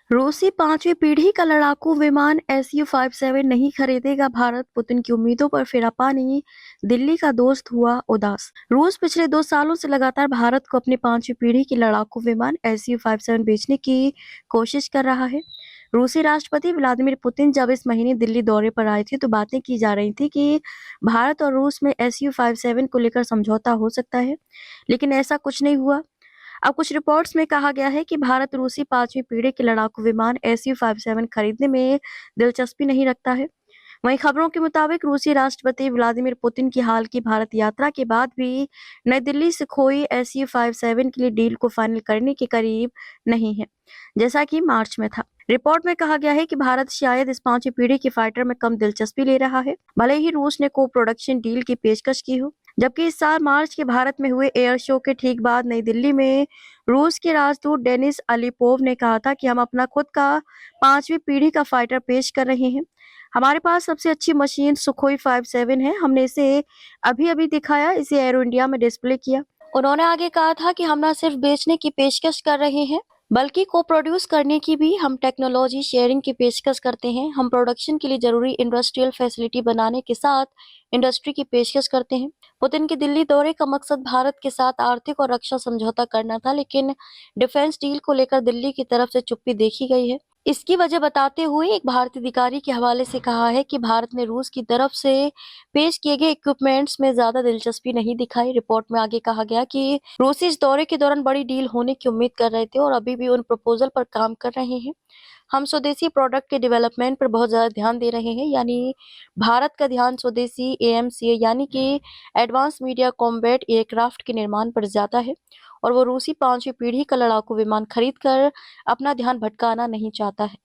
रूसी पांचवी पीढ़ी का लड़ाकू विमान SU-57 नहीं खरीदेगा भारत, पुतिन की उम्मीदों पर फिरा पानी, दिल्ली का दोस्त हुआ उदास। रूस पिछले 2 सालों से लगातार भारत को अपनी पांचवी पीढ़ी की लड़ाकू विमान SU-57 बेचने की कोशिश कर रहा है। रूसी राष्ट्रपति व्लादिमीर पुतिन जब इस महीने दिल्ली दौरे पर आए थे तो बातें की जा रही थी कि भारत और रूस में SU-57 को लेकर समझौता हो सकता है, लेकिन ऐसा कुछ नहीं हुआ। अब कुछ रिपोर्ट्स में कहा गया है कि भारत रूसी पांचवी पीढ़ी के लड़ाकू विमान SU-57 खरीदने में दिलचस्पी नहीं रखता है। वहीं खबरों के मुताबिक रूसी राष्ट्रपति व्लादिमीर पुतिन की हाल की भारत यात्रा के बाद भी नई दिल्ली से खोई SU-57 के लिए डील को फाइनल करने के करीब नहीं है, जैसा कि मार्च में था। रिपोर्ट में कहा गया है कि भारत शायद इस पांचवी पीढ़ी के फाइटर में कम दिलचस्पी ले रहा है, भले ही रूस ने को प्रोडक्शन डील की पेशकश की हो। जबकि इस साल मार्च के भारत में हुए एयर शो के ठीक बाद नई दिल्ली में रूस के राजदूत डेनिस अलीपोव ने कहा था कि हम अपना खुद का पांचवी पीढ़ी का फाइटर पेश कर रहे हैं। हमारे पास सबसे अच्छी मशीन सुखोई 57 है। हमने इसे अभी-अभी दिखाया, इसे एरो इंडिया में डिस्प्ले किया। उन्होंने आगे कहा था कि हम न सिर्फ बेचने की पेशकश कर रहे हैं, बल्कि को प्रोड्यूस करने की भी। हम टेक्नोलॉजी शेयरिंग की पेशकश करते हैं। हम प्रोडक्शन के लिए जरूरी इंडस्ट्रियल फैसिलिटी बनाने के साथ इंडस्ट्री की पेशकश करते हैं। पुतिन के दिल्ली दौरे का मकसद भारत के साथ आर्थिक और रक्षा समझौता करना था, लेकिन डिफेंस डील को लेकर दिल्ली की तरफ से चुप्पी देखी गई है। इसकी वजह बताते हुए एक भारतीय अधिकारी के हवाले से कहा है कि भारत ने रूस की तरफ से पेश किए गए इक्विपमेंट्स में ज्यादा दिलचस्पी नहीं दिखाई। रिपोर्ट में आगे कहा गया कि रूसी इस दौरे के दौरान बड़ी डील होने की उम्मीद कर रहे थे और अभी भी उन प्रपोजल पर काम कर रहे हैं। हम स्वदेशी प्रोडक्ट के डेवलपमेंट पर बहुत ज़्यादा ध्यान दे रहे हैं, यानी भारत का ध्यान स्वदेशी AMCA यानी कि एडवांस मीडिया कॉम्बैट एयरक्राफ्ट के निर्माण पर ज़्यादा है और वो रूसी पांचवी पीढ़ी का लड़ाकू विमान खरीद कर अपना ध्यान भटकाना नहीं चाहता है।